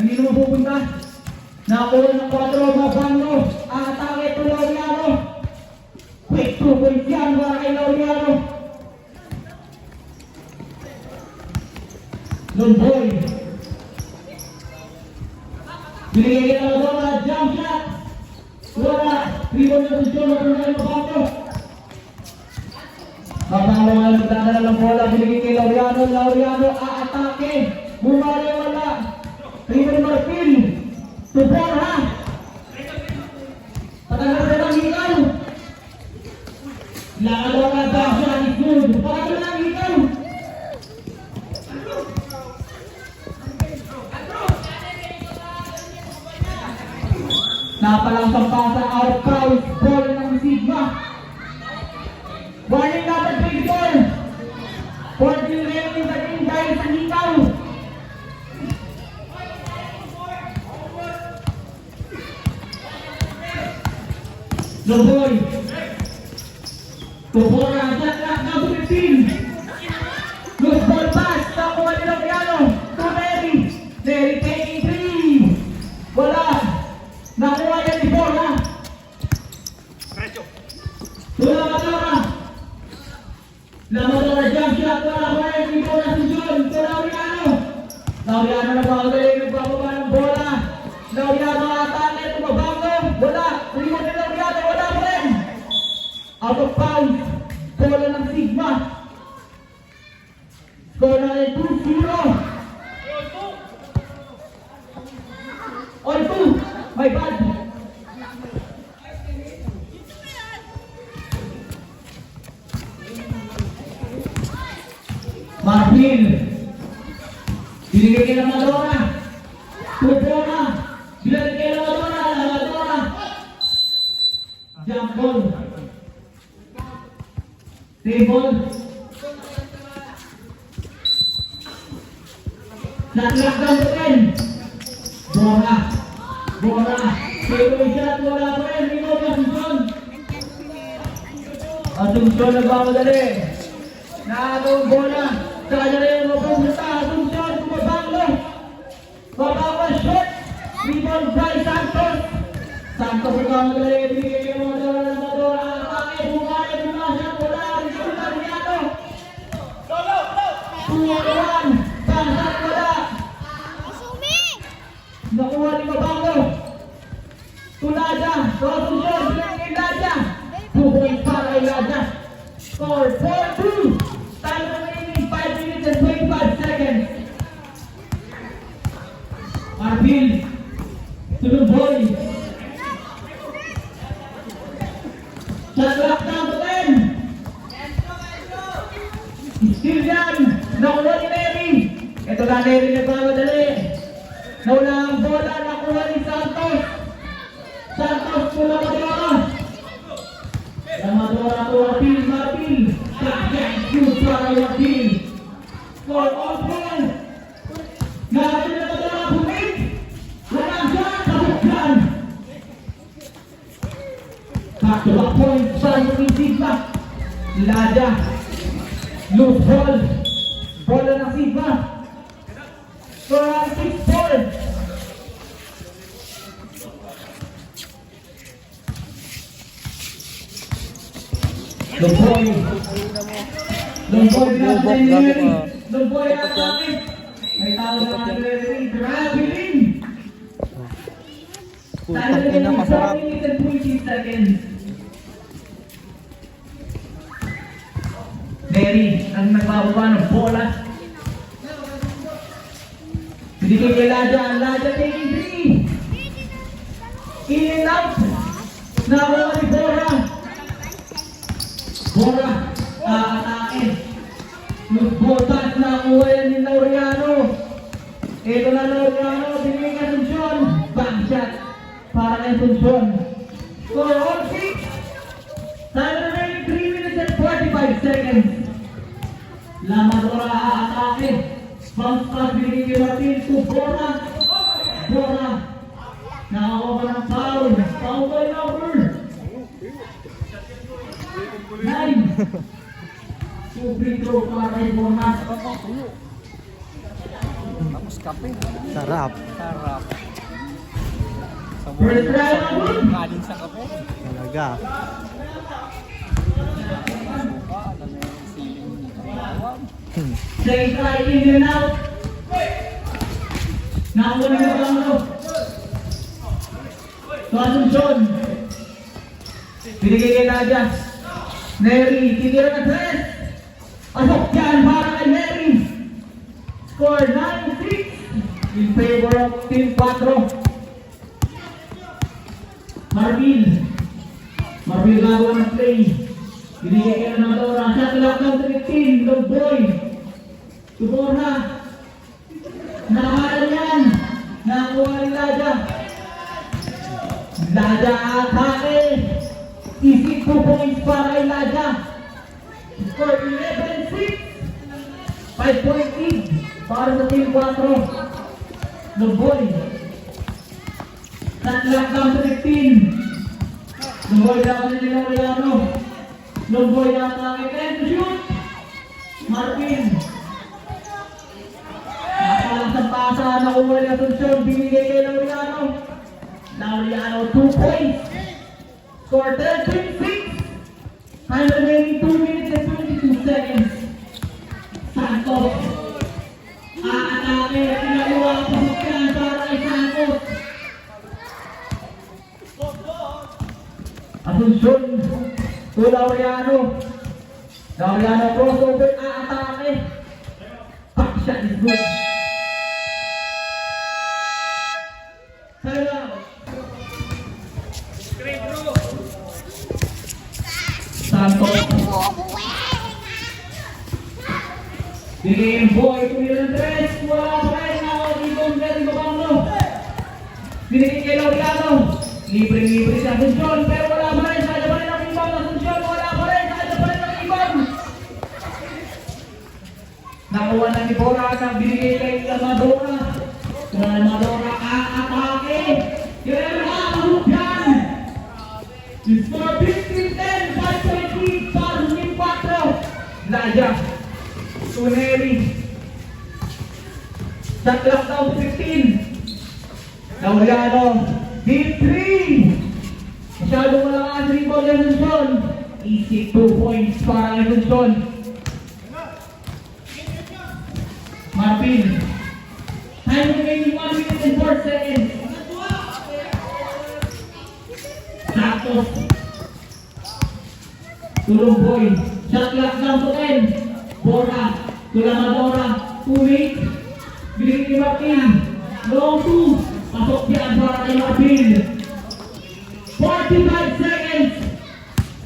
Kanino mapupunta? Nakuha ng 4, Mabando. Atake ito, Laureano. Quick 2 points yan para kay Laureano. Lumboy. Binigay kita na doon na jump shot. Wala. Rebound na posisyon na doon kay Mabando. Habang mga nagdadala ng bola, binigay kay Laureano. Laureano aatake. Bumali wala. Rebound Marfil. Tupon ha. Patagal na lang ikaw. Nakalawa ka ba siya ni Good. Patagal na lang ikaw. Napalangsang pasa out of bounds. Ball ng Sigma. Warning number 24. 14 remaining sa game dahil sa hikaw. Lumboy. Tupora, shot clock number 15. Loose ball pass. Nakuha ni Laureano. To Neri. Neri taking 3. Wala. Nakuha yan ni Bola. Tula Matora. Lamadora jump shot. Wala ko yan ni Bola si John. To Laureano. Laureano nagpapagaling. Nagpapaba ng bola. Laureano atake. Tumabango. Wala. Tingnan ni Laureano. Wala pa rin. Out of bounds. Bola ng Sigma. Score na ay 2-0. Or 2. My bad. Marfil. Binigay kay Lamadora. Tupona. Binigay kay Lamadora. Lamadora. Jump ball. Table. Natlak down to 10. Bora. Bora. Table shot. Wala pa rin. Ringo ni Asuncion. Asuncion nagmamadali. Nakatong bola. Kaya rin mapupunta. Asuncion. Kumabanglo. Babawa shot. Rebound by Santos. Santos nagmamadali. Binigay kay Lamadora. Atake. Bumali. Bumasyan. Wala. Tuwan, pasat wala. Nakuha ni Mabango. Tulaja, Rosujon, bilang kay Laja. 2 points para kay Laja. Score 4-2. Time remaining 5 minutes and 25 seconds. Marfil, Tulumboy. Shot clock down to 10. Still yan. Nakuha ni Neri. Ito na Neri nagmamadali. Nauna ang bola. Nakuha ni Santos. Santos to Lamadora. Lamadora to Marfil. Marfil. Thank you para Marfil. For all ball. Natin na Lamadora. Bumit. Walang shot. Kabuklan. Back to back point. Para yung Sigma. Laja. Loose ball. Bola ng Sigma. Score 6-4. Lumboy. Lumboy na sa Neri. Lumboy na sa akin. May tao na mga Neri. Traveling. Putang ina, masarap. 7 minutes and 20 seconds. Neri ang nagbababa ng bola. Binigay kay Laja. Laja taking 3. In and out. Nakuha ni Bora. Bora. Aatake. Nagbotas na kuha yan ni Laureano. Ito na Laureano. Binigay kay Asuncion. Back shot para kay Asuncion. Score all 6. Time remaining 3 minutes and 45 seconds. Lamadora aatake. Bounce pass binigay kay Marfil to Bora. Bora. Nakakuha pa ng foul. Foul by number 9. Free throw para kay Bora. kape. Sarap. Sarap. Sa First try na good. kanin sa kape. Talaga. Suka, alam mo yung siling bawang. Second try, in and out. Nakakuha na yung Banglo. So, Asuncion. Binigay kay Nadia. Neri, tinira na tres. Pasok yan para kay Neri. Score 9-6 in favor of Team 4. Marvin gagawa ng play. Binigay kay Amadora. Shot clock ng 13. The boy. Tubora. Nakahalan yan. Nakakuha ni Laja. Laja atake. Easy 2 points para kay Laja. Score 11-6. 5-point lead para sa Team 4. The boy. Shot clock ng 13. The boy dapat ni Laureano. The boy dapat kay to shoot. Marvin. Nakalasang-pasa na kuha ni Asuncion. Binigay kay Laureano. Laureano 2 points. Score 10-6. Time remaining 2 minutes and 22 seconds. Santos. Aatake. Pinakuha ang pasokyan para kay Santos. Asuncion. To Laureano. Laureano crossover. Aatake. Back shot is good. Santos. Bigay yung boy, tumira ng tres. Wala pa rin ako dito. Galing ko bang no? Binigay kay Laureano. Libre-libre si Asuncion. Pero wala pa rin. Sada pa rin ang ibang Asuncion. Wala pa rin. Sada pa rin ang ibang. Nakuha na ni Bora. Binigay kay Amadora. Amadora atake. Kaya nakakaroon yan. Score 15-10. 5-point lead para sa Team 4. Laja. Tuneri. Shot clock down 15. Laureano. Deep 3. Masyadong malakas rebound yung Asuncion. Easy 2 points para kay Asuncion. Marvin. Time remaining 1 minute and 4 seconds. Santos. Tulong boy. Shot clock down to 10. Bora. Tulamadora. 2 weeks. Binigay ni Martin. Long 2. Pasok yan para kay Martin. 45 seconds.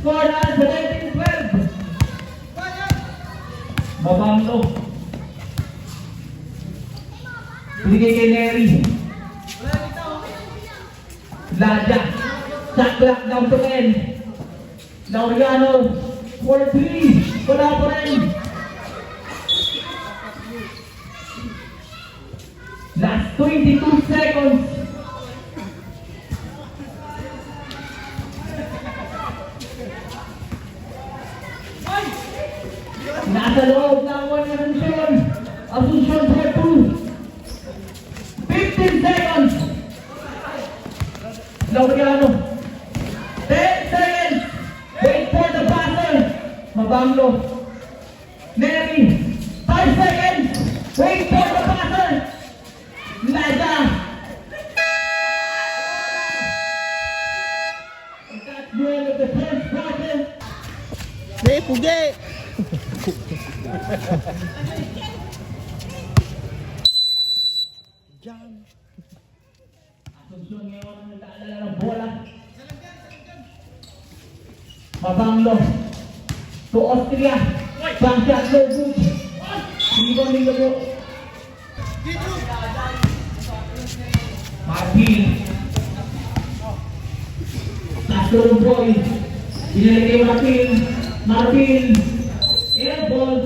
Score na 17-12. Babanglo. Binigay kay Neri. Laja. Shot clock down to 10. Laureano. 4-3. Wala pa rin. Last 22 seconds. Nasa loob ng one Asuncion. Asuncion for 2. 15 seconds. Laureano. 10 seconds. Wait for the passer. Mabanglo. Neri. 5 seconds. Wait for the passer. Laja. That's the end of the first quarter. Hey, pugi! Diyan. Asuncion ngayon ang nagdaalala ng bola. Mabanglo. To Austria. Bang shot, no good. Rebound ni Lobo. Marvin. Tulong boy. Binalik kay Marvin. Marvin. Airball.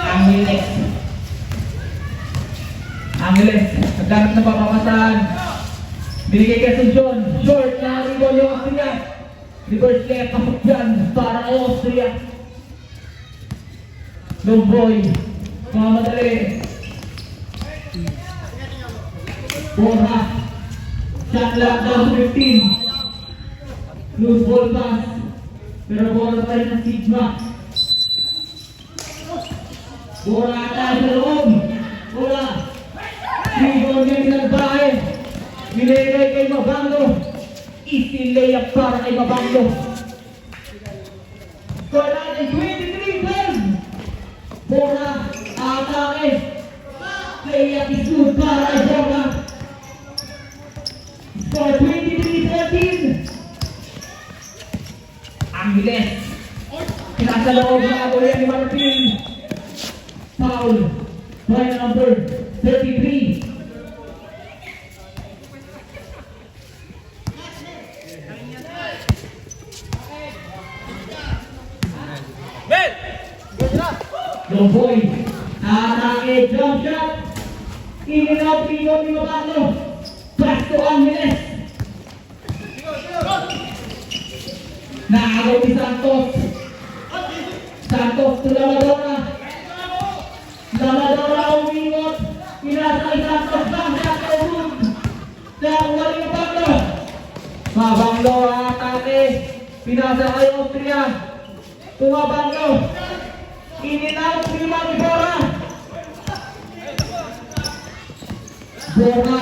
Angeles. Angeles. Nagkaroon na papamasahan. Binigay kay Asuncion. Short na rebound yung Austria. Reverse left, pasok dyan para kay Austria. Long boy. Mamadali. Borja. Shot lock down 15. Loose ball pass. Pero bola pa rin ng Sigma. Bola ata sa loob. Bola. Rebound niya pinagbahe. Nilagay kay Mabanglo. Easy layup para kay Mabanglo. Score natin 23-12. Bola. Atake. Layup is good para kay Bola. Score 23-13. Angeles. Nasa loob na ako yan ni Martin. Foul. By number 33. Long boy. Atake. Jump shot. In and out. Pinot ni Mabanglo. Pass to Angeles. Naagaw ni Santos. Santos to Lamadora. Lamadora umingot. Pinasa kay Santos. Bangshot to Wood. Nakuha ni Mabanglo. Mabanglo atake. Pinasa kay Austria. Tumabanglo. In and out. Lima ni Bora. Bora.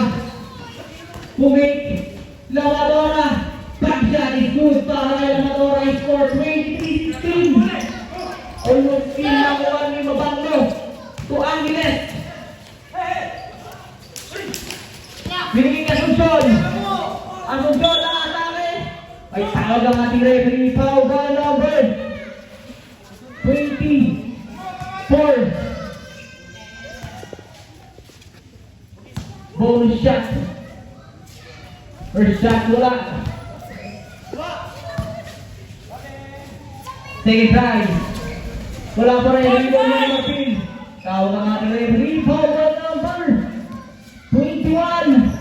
Pumik. Lamadora. Bangshot is good para kay Lamadora. Score 23-16. Almost pinakuha ni Mabanglo to Angeles. Biniging Asuncion. Asuncion na atake. Ay tawag ang ating referee. Foul by number 24. Bonus shot. First shot wala. Second try. Wala pa rin. Rebound ni Martin. Tawag ang ating referee. Foul by number 21.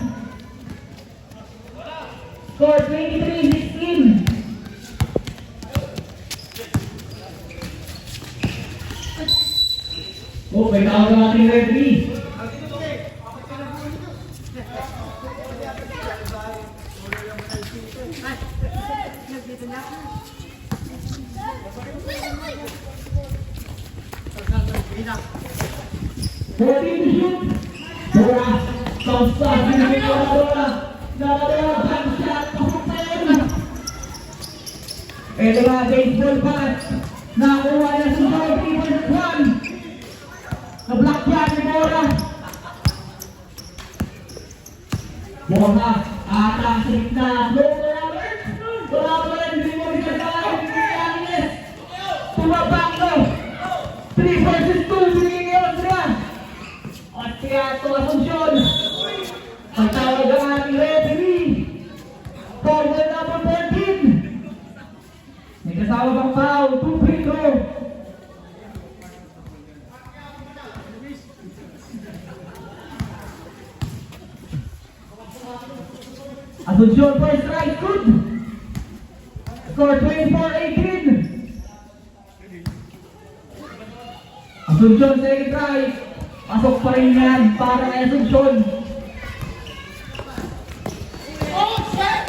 Score 23-16. Oh, may tawag ang ating referee. Fourteen to shoot. Bora. Bounce pass. Binigay ko Lamadora. Lamadora. Bangshot. Pasok na yun. Ito na. Baseball pass. Nakuha na sa 3-1. Na-block pass ni Bora. Bora. Atang sa gitna. Slow na alert. Wala pa rin. Hindi mo rin kasalahan. Binigay ni Angeles. Tumabanglo. 3 versus 2. Binigay ni Austria. Austria to Asuncion. Pagtawag ang ating referee. Foul by number 14. May kasama bang foul? 2 free throw. Asuncion first strike, good. Score 24-18. Asuncion second try. Pasok pa rin yan para kay Asuncion.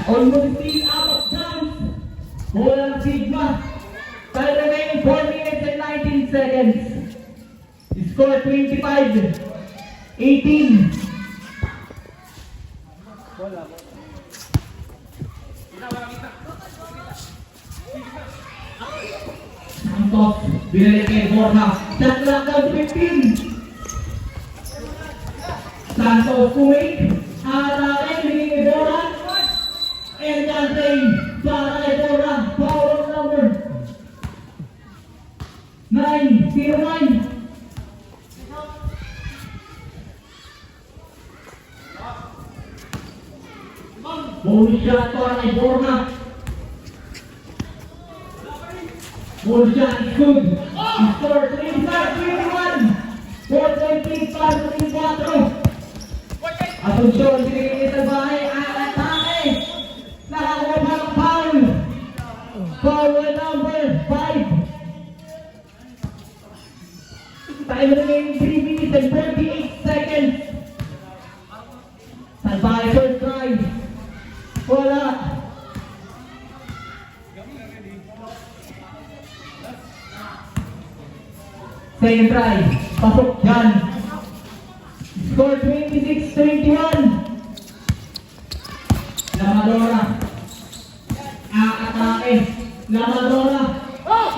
Almost still out of bounds. Bola ng Sigma. By remaining 4 minutes and 19 seconds. Score 25-18. Santos, binalik kay Borja. Shot clock down 15. Santos kumik. Atake, binigay kay Borja. And Dante, para kay Borja. Foul number 9-09. Bonus shot para kay Borja. Bonus shot is good. Score 35-21. 4.3 para sa 34. Asuncion, binigay sa bahay. Atake. Nakakuha pa ng foul. Time remaining 3 minutes and 48 seconds. Salbahe first try. Wala. Second try. Pasok yan. Score 26-21. Lamadora. Atake. Lamadora.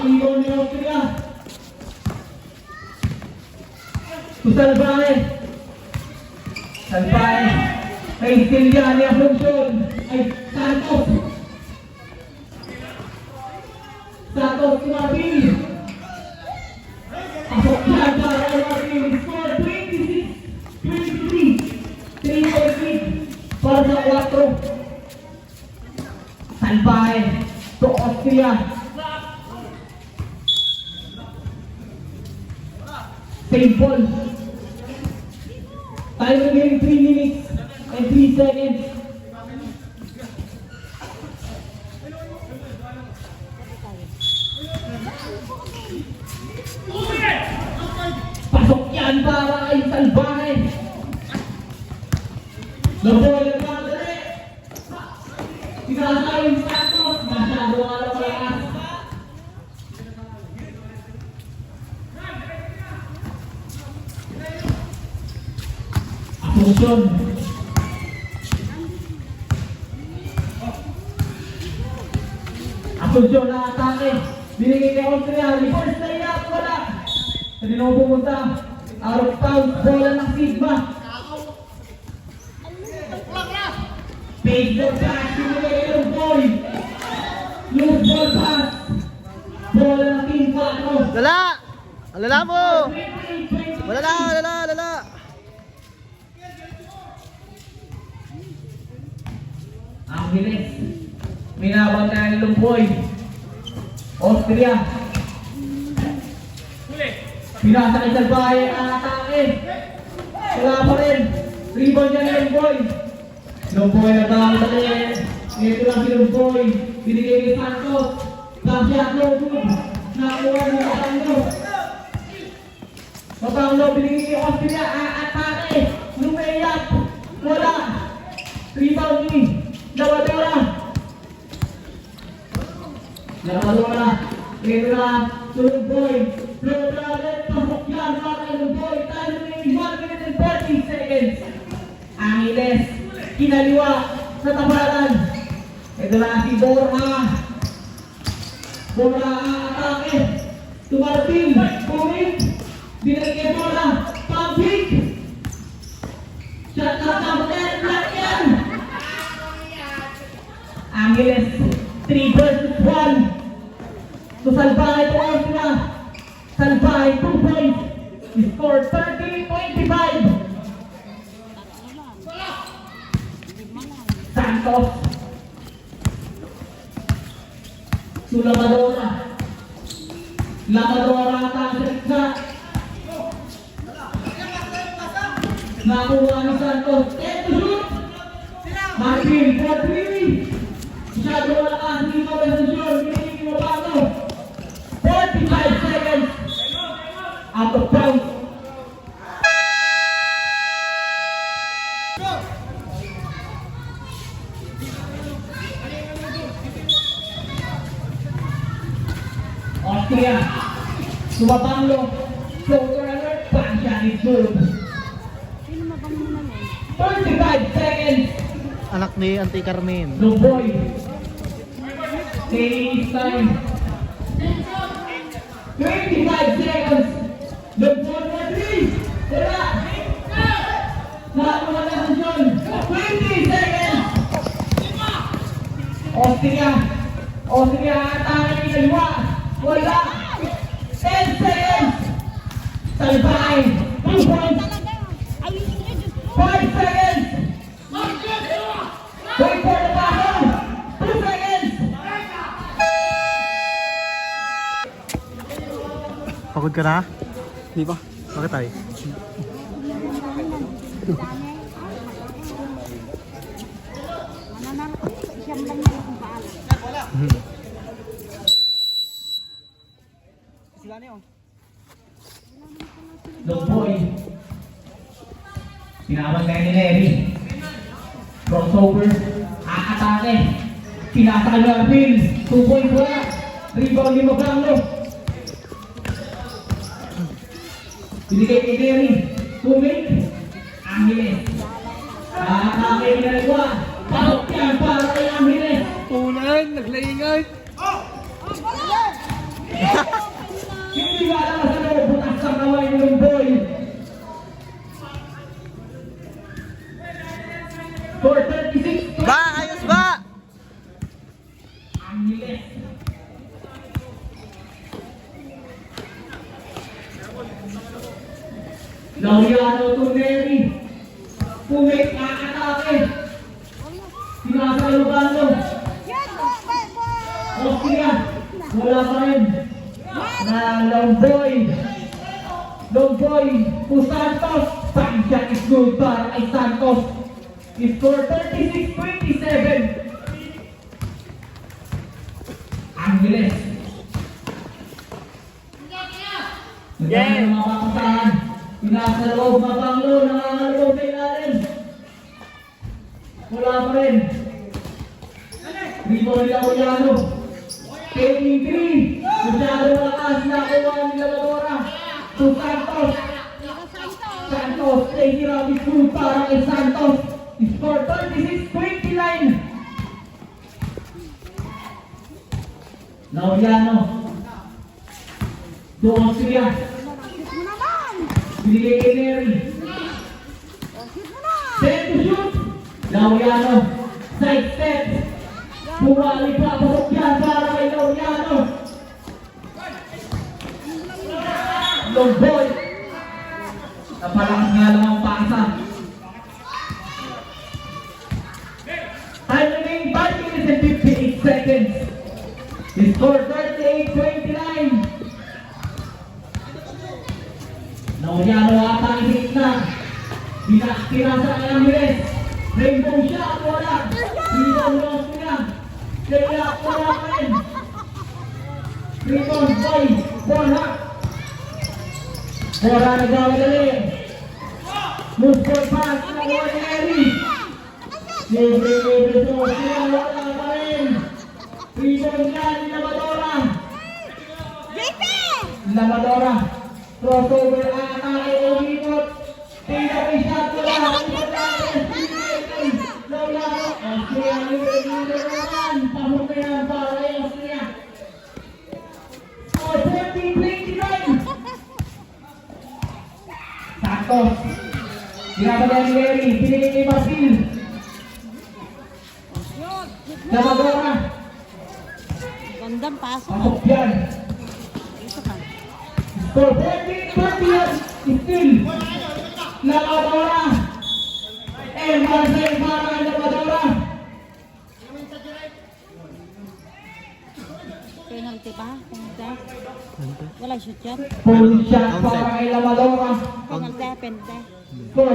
Ibon ni Austria. Salbahe. Salbahe. Ay Silvia ni Asuncion. Ay Santos. Santos Marbil. Pasok yan para kay Marbil. Score 26-23. 3 point para sa 4. Salbahe to Austria. Same ball. Time remaining 3 minutes and 3 seconds. Pasok yan para kay Salbahe. Naboy ang madali. Sinasa yung Santos. Masyado nga lang malakas. Asuncion. Asuncion na atake. Binigay kay Austria. Reverse na ina. Wala. Hindi na pumunta. Out of bounds. Bola ng Sigma. Page the pass. Binigay kay Lumboy. Loose ball pass. Bola ng Team 4. Lala! Alala mo! Lala! Ang bilis. Minabantayan ni Lumboy. Austria. Pinasa kay Salbahe ang atake. Wala pa rin. Rebound niya ni Lumboy. Lumboy nagkakamali. Ito lang si Lumboy. Binigay kay Santos. Kapsya no good. Nakuha ni Mapanglo. Mapanglo binigay kay Austria ang atake. Lumayap. Wala. Rebound ni Lamadora. Ito na. Lumboy. Lumboy. Pasok yan para kay Lumboy. Time remaining 1 minute and 40 seconds. Angeles. Kinaliwa sa tabaran. Ito na si Borja. Borja ang atake. Tumarting. Pumit. Binigay Borja. Pampik. Shot na kapatid. Black yan. Angeles. 3 versus 1. So Salbahe to Austria. Salbahe 2 points. He scored 30-25. Santos. To Lamadora. Lamadora atake sa gitna. Nakuha ni Santos. And to shoot. Martin for 3. Masyado malakas. Hindi pa Asuncion. Binigay mo pa ako. 45 seconds. Out of bounds. Austria. Sumapanglo. Floater alert. Panshot is good. 35 seconds. Anak ni Auntie Carmen. Lumboy. Stay time. 25 seconds. Lumboy for 3. Wala. Nakuha na Asuncion. 20 seconds. Austria. Austria atake ni kaliwa. Wala. 10 seconds. Salbahe. 2 points. 5 seconds. Wait for the bottom. 2 seconds. Pagod ka na? Di ba? Bakit tayo? Sila niyo. Longboy. Tinawag na ni Neri. Crossover. Atake. Pinasa na ang pin. 2 points wala. Rebound ni Mabanglo. Binigay kay Neri. 2 minutes. Angeles. Atake ni Neriwa. Pasok yan para kay Angeles. Ulan, naglaingay. Hindi ba alam sa loob, butas ang kamay ni Longboy. For 36. Ba, ayos ba? Angeles. Laureano to Neri. Pumik atake. Pinasa Lugano. Austria. Wala pa rin. Na Longboy. Longboy to Santos. Pang-shot is good para kay Santos. Score 36-27. Angeles. Nagkakaroon ng mga kapasahan. Pinasa loob, Mabanglo, nangangaloob na ilalim. Wala pa rin. Rebound ni Laureano. Taking 3. Masyado malakas na kuha ni Labadora. To Santos. Santos, Lady Rabbit Food para kay Santos. Score 36-29. Laureano. To Austria. Binigay kay Neri. Set to shoot. Laureano. Side step. Pumali pa. Pasok yan para kay Laureano. Longboy. Napalakas nga lang ang pasa. Time remaining 5 minutes and 58 seconds. Score 38-29. Laureano ata ang hit na. Pinasa kay Angeles. Rainbow shot, wala. Rebound loss niya. Kaya wala pa rin. Rebound by Borja. Borja nagawalali. Move for pass na Neri. Libre so siya wala pa rin. Rebound niya ni Labadora. Labadora. Crossover atake umikot. Pinaway shot wala. Laureano. Austria libre naman. Pasok na yan para kay Austria. Score 40-29. Santos. Ginagawa ni Neri. Binigay kay Marfil. Labadora. Gandang pasok. Pasok yan. Ito ka. Score 40-30. Still. Labadora. Marcel para kay Labadora. Penalty pa? Penalty? Wala shoot yan? Full shot para kay Labadora. Penalty, penalty. Score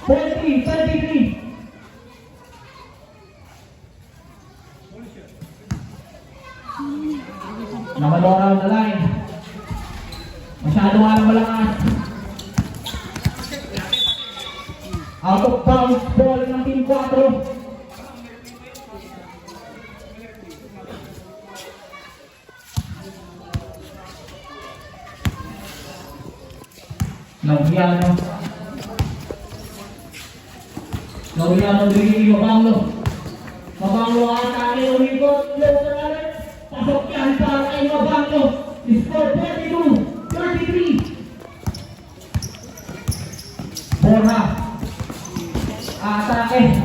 43-33. Labadora on the line. Masyado nga lang malakas. Out of bounds ball ng Team 4. Laureano. Laureano bigay Mabanglo. Mabanglo atake umikot. Pasok yan para kay Mabanglo. Score 42-33. Borja. Atake.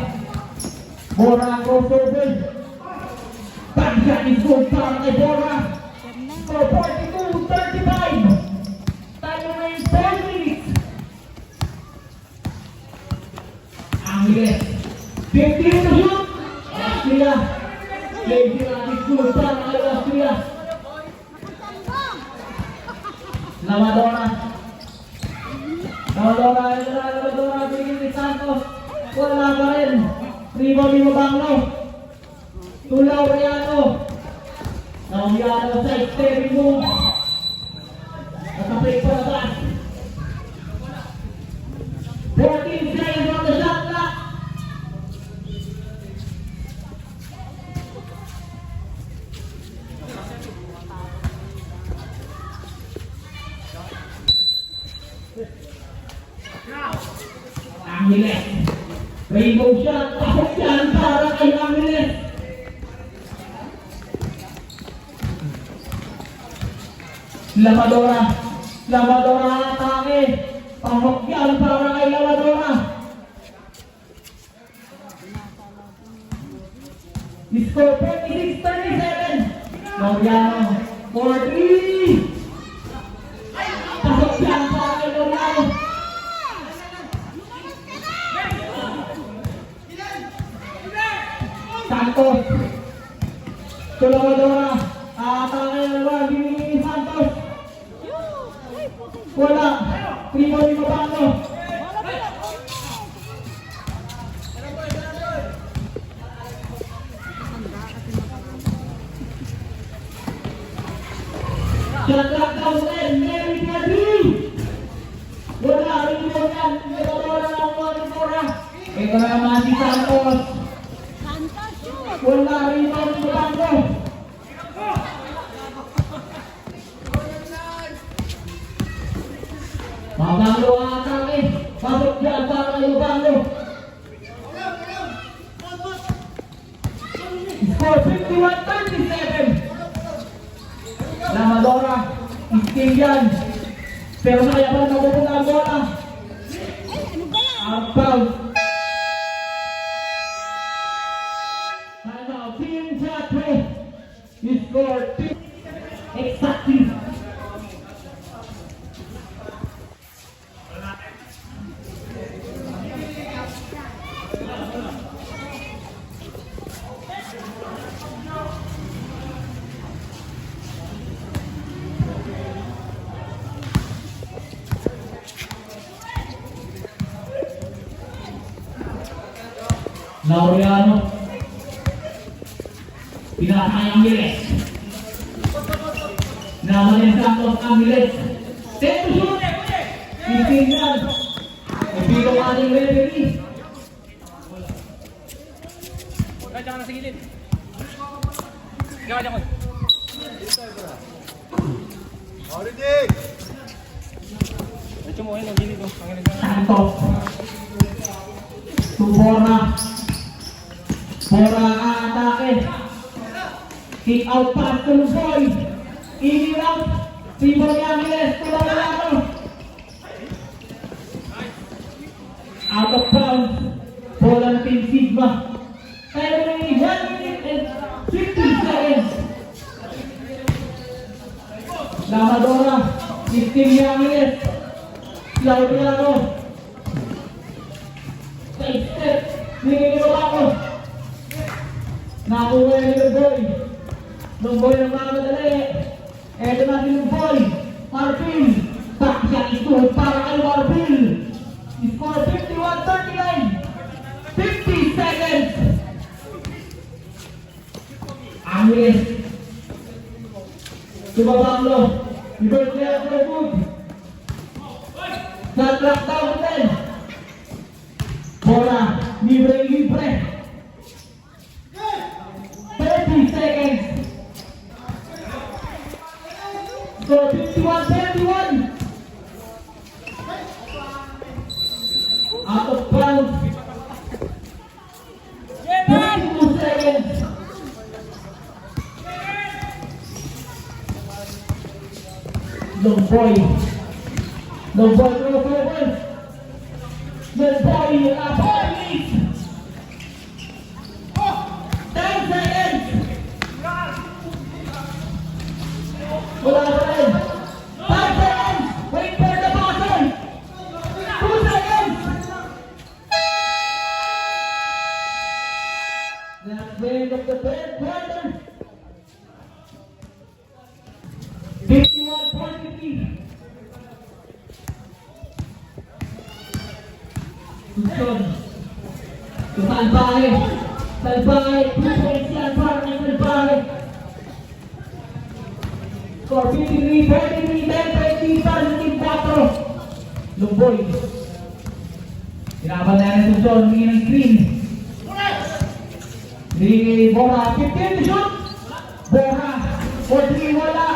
Borja crossover. Pag-shot is good para kay Borja. Score 42-35. Time remains 4 minutes. Angeles. 15 to shoot. Austria. Lady Rabbit good para kay Austria. Labadora. Labadora, bigyan ni Santos. Wala pa rin. Rebound ni Mabanglo. To Laureano. Laureano side stepping move. break for the last. 14 seconds on the shot clock. Angeles. Rainbow shot. Pasok yan para kay Angeles. Lamadora. Lamadora atake. Pasok yan para kay Lamadora. Score 56-37. Laureano. 4-3. Pasok yan para kay Laureano. Santos. Lamadora. Atake naman. Binigay ni Santos. Wala. 3-5 Bando. Shot clock down 10. Mary Piadri. Wala. Rin mo yan. Lamadora ng Lamadora. Ito na naman si Santos. Wala rin mo si Bando. Mabalo ang atake. Pasok dyan para kay Bando. Score 51-37. Lamadora. Isking yan. Pero kaya pa rin napupunta ang bola. Outbound. And now Team Teatro. You scored 2 exactly. Laureano. Pinatay ang Angeles. Naman yung Santos Angeles. 10 to shoot. Itingnan. Ipilo ang ating referee. Kaya dyan ka na sa gilid. Ikaw, dyan ko. Ito mo, yun ang gilid. Santos. Tumora. Bora ang atake. Kick out pass to Luboy. In out. Timo ni Angeles. Lamadora. Out of bounds. Bola ng Team Sigma. Tayo may 1 minute and 15 seconds. Lamadora. Team ni Angeles. Laureano. Step. Bigay mo ako. Nakuha ni Luboy. Luboy na mamadali. Eto na si Luboy. Marfil. Backshot ito para kay Marfil. Score 51-39. 50 seconds. Angeles. Sumabanglo. Ibig niya ang Lubog. Nag-lock down din. Bola. Libre. 30 seconds. So 51-31. Out of bounds. 22 seconds. Lomboy goes over. Lomboy leads. 10 seconds. Wala pa rin. 5 seconds. Wait for the buzzer. 2 seconds. That's the end of the third quarter. 51-43. Susun. Salbahe. 2 points yan para kay Salbahe. Score 53-43, 10-20 para Lumboy. Kinaban na yan ang Asuncion. Humingi ng screen. Di Bora. 15 to shoot. Bora. 4-3 wala.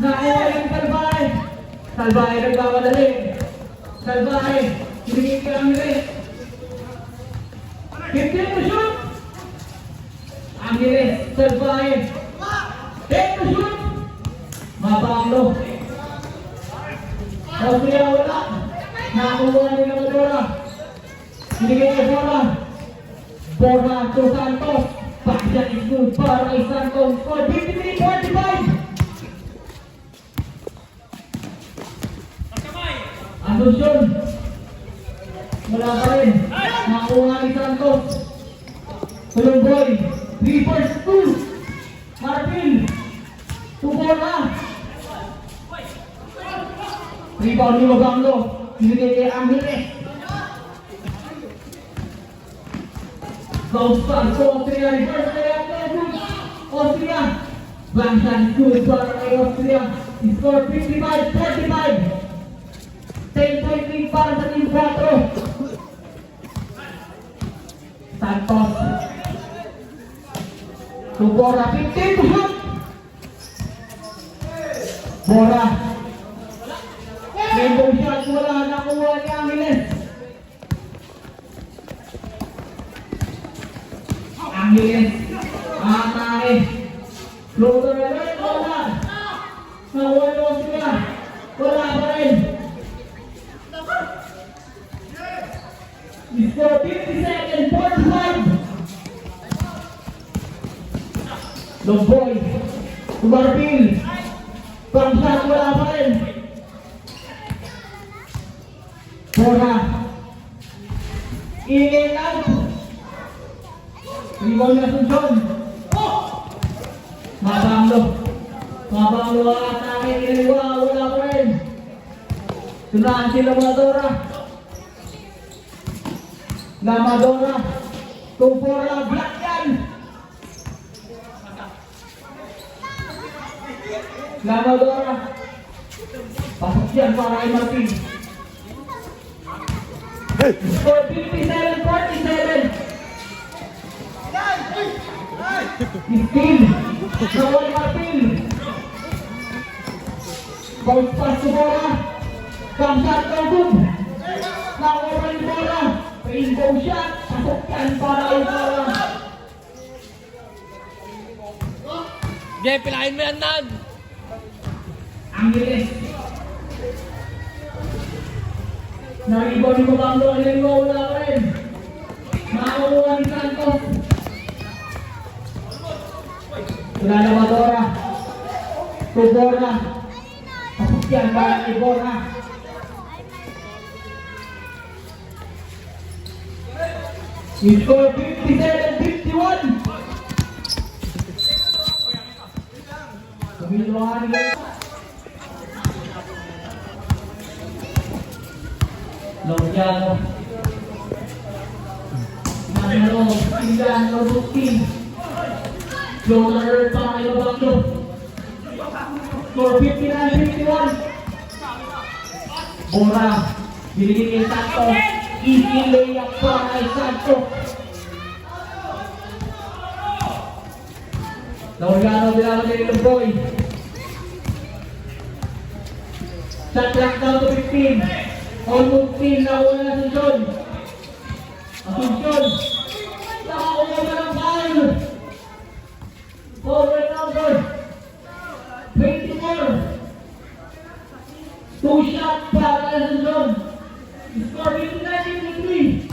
Nakuha yung Salvaje. Salvaje nagbamadali. Salvaje. Hiningin ka lang nila. 15 to shoot. Angeles. Salvaje. 10 to shoot. Mabanglo. Austria wala. Nakuha nila Madura. Hiningin ka Bora. Bora to Santos. Backshot is good para kay Santos. Score 53-45. Asuncion. Wala pa rin. Nakuha ni Santos. Tulungboy. 3 first 2. Marfil. 2 Bora. Rebound ni Mabanglo. Hinigay kay Angeles. Bounce pass to Austria. Reverse kay Angeles. Austria. Backshot good para kay Austria. Score 55-45. 10-point lead para sa Team 4. Santos. To Bora. 15 to shoot. Bora. Rainbow shot. Wala. Nakuha ni Angeles. Angeles. Atake. Floater alert. Wala. Nakuha ni Austria. Wala pa rin. Score 57-45. Lumboy. Marfil. Pang-shot wala pa rin. Bora. In out. Rebound na Asuncion. Mabanglo. Mabanglo ang atake. Inaliwa. Wala pa rin. Tunahan sila Madura. Lamadora. Tumpora. Black yan. Lamadora. Pasok yan para kay Martin. Score 57-47. Steal. Nawal Martin. Bounce pass to Bora. Kamsat ng good. Nakuha ni Bora. Rainbow shot. Pasok yan para kay Bora. Jay, pilahin mo yan, Nan! Angeles. Naribaw ni Mabanglo. Naribaw wala pa rin. Nakakuha ni Santos. Wala na Madora. To Bora. Pasok yan para kay Bora. You score 57-51. Kumiluhan nila. Laureano. Manalo. Pinggan. Laurutin. Floater para kay Mabanglo. Score 59-51. Bora. Binigay kay Santos. Easy layup para kay Santos. Laureano bilang dari Lumboy. Shot clock down to 15. Almost 10 na una na Asuncion. Asuncion. Nakakuha na ng foul. Forward number 24. 2 shots para kay Asuncion. Score 59-53.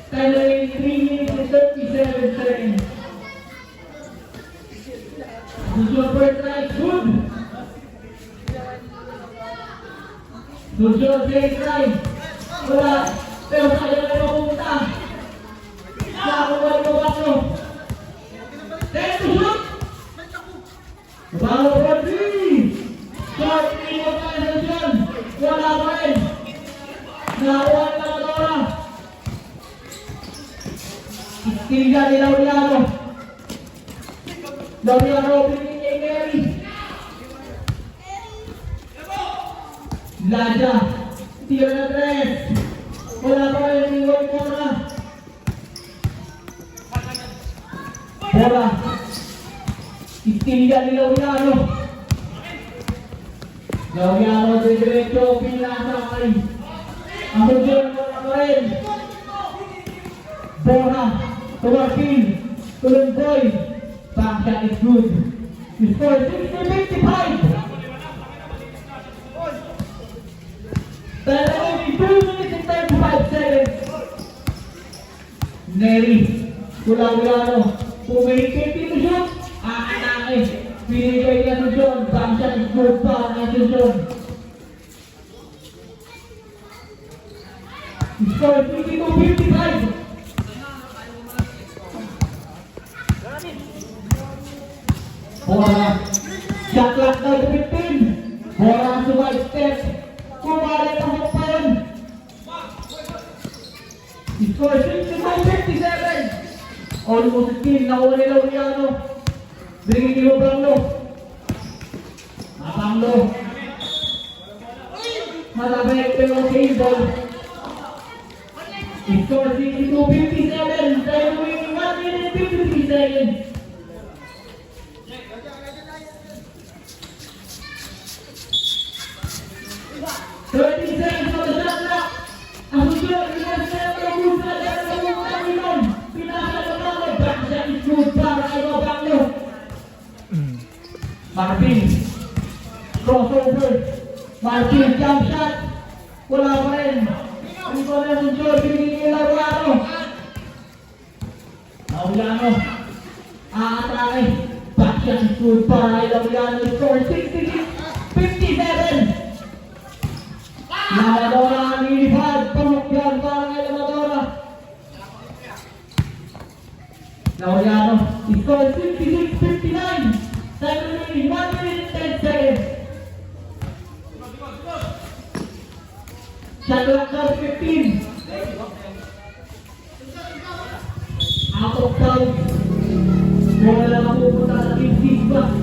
Time remaining 3 minutes and 37 seconds. Asuncion first strike, good. Asuncion second strike. Wala. Pero sayang na mapunta. Nakakuha ni Mabanglo. 10 to shoot. Mabanglo for 3. Short 3 mo pa Asuncion. Wala pa rin. Nakakuha ni Lamadora. Istilga ni Laureano. Laureano, pinigay kay Mary. Laja. Tira na tres. Wala pa kayo yung iwan ko na. Bola. Istilya ni Laureano. Laureano de derecho. Pinasakay. Ang Sunsun wala pa rin. Bola. Tumarpin. Tulungkoy. Backshot is good. The score is 60-55. Pero only 2 minutes and 35 seconds. Neri. Laureano. Pumihigit dito siya. Aanake. Pinigay niya Sunsun. Backshot is good pa ang Sunsun. The score is 52-55. Bola. Shot clock down to 15. Bola sa wide step. Kumali pa sa pan. Score 65-57. Almost 15. Nakuha ni Laureano. Bringing ni Mapanglo. Mapanglo. Matabay pero table. Score 62-57. Tayo winning 1 minute 53 seconds. 30 seconds on the shot clock. Ang Sunsun, pinasa na yung bulsa dahil sa yung Panginoon. Pinasa na Mapanglo. Backshot is good para kay Mapanglo. Marvin. Crossover. Marvin, jump shot. Wala pa rin. Ang ito na yung Sunsun, pinigil Laureano. Laureano. Aatake. Backshot is good para kay Laureano. Score 66-57. Lamadora nilipad, pamukyan para kay Lamadora. Laureano, score 66-59. Time remaining 1 minute 10 seconds. Shot clock down 15. Out of bounds. Bola na pupunta sa team 6 ba?